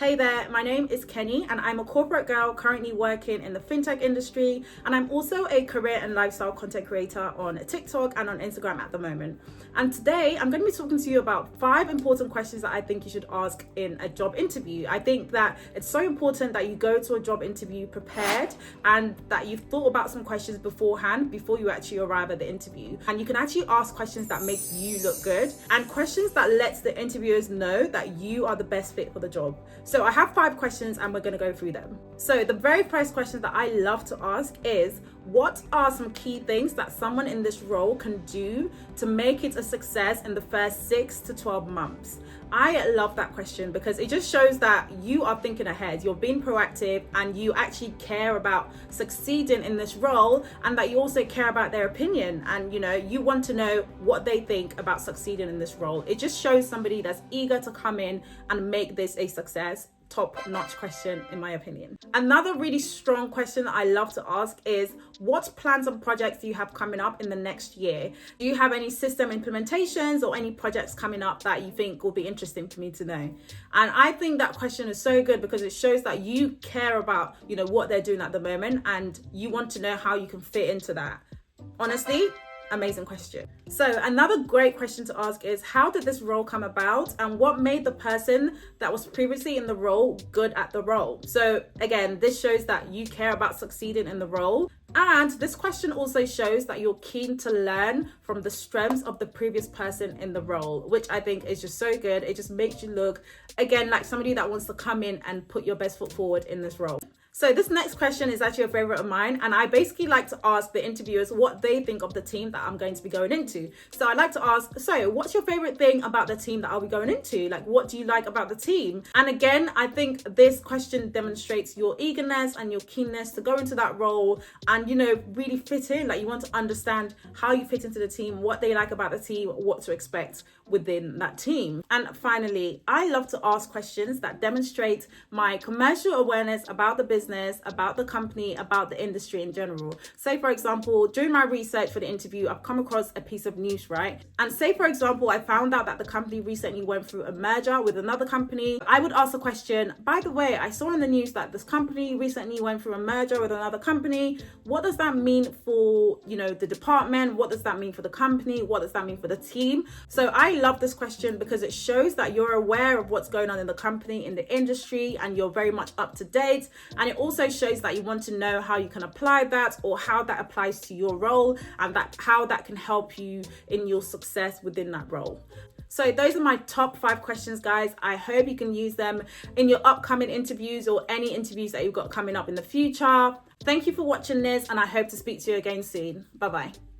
Hey there, my name is Kenny and I'm a corporate girl currently working in the fintech industry, and I'm also a career and lifestyle content creator on TikTok and on Instagram at the moment. And today I'm going to be talking to you about 5 important questions that I think you should ask in a job interview. I think that it's so important that you go to a job interview prepared and that you've thought about some questions beforehand before you actually arrive at the interview. And you can actually ask questions that make you look good and questions that lets the interviewers know that you are the best fit for the job. So I have 5 questions and we're going to go through them. So the very first question that I love to ask is, what are some key things that someone in this role can do to make it a success in the first 6 to 12 months? I love that question because it just shows that you are thinking ahead, you're being proactive, and you actually care about succeeding in this role, and that you also care about their opinion, and you want to know what they think about succeeding in this role. It just shows somebody that's eager to come in and make this a success. Top-notch question in my opinion. Another really strong question that I love to ask is, what plans and projects do you have coming up in the next year? Do you have any system implementations or any projects coming up that you think will be interesting for me to know? And I think that question is so good because it shows that you care about what they're doing at the moment, and you want to know how you can fit into that. Honestly, amazing question. So another great question to ask is, how did this role come about and what made the person that was previously in the role good at the role? So again, this shows that you care about succeeding in the role. And this question also shows that you're keen to learn from the strengths of the previous person in the role, which I think is just so good. It just makes you look, again, like somebody that wants to come in and put your best foot forward in this role. So this next question is actually a favorite of mine, and I basically like to ask the interviewers what they think of the team that I'm going to be going into. So I like to ask, so what's your favorite thing about the team that I'll be going into? Like, what do you like about the team? And again, I think this question demonstrates your eagerness and your keenness to go into that role and, really fit in. Like, you want to understand how you fit into the team, what they like about the team, what to expect within that team. And finally, I love to ask questions that demonstrate my commercial awareness about the business, about the company, about the industry in general. Say, for example, during my research for the interview, I've come across a piece of news, right? And say, for example, I found out that the company recently went through a merger with another company. I would ask the question, by the way, I saw in the news that this company recently went through a merger with another company. What does that mean for, the department? What does that mean for the company? What does that mean for the team? So I love this question because it shows that you're aware of what's going on in the company, in the industry, and you're very much up to date. And it also shows that you want to know how you can apply that, or how that applies to your role, and how that can help you in your success within that role. So those are my top 5 questions, guys. I hope you can use them in your upcoming interviews or any interviews that you've got coming up in the future. Thank you for watching this, and I hope to speak to you again soon. Bye-bye.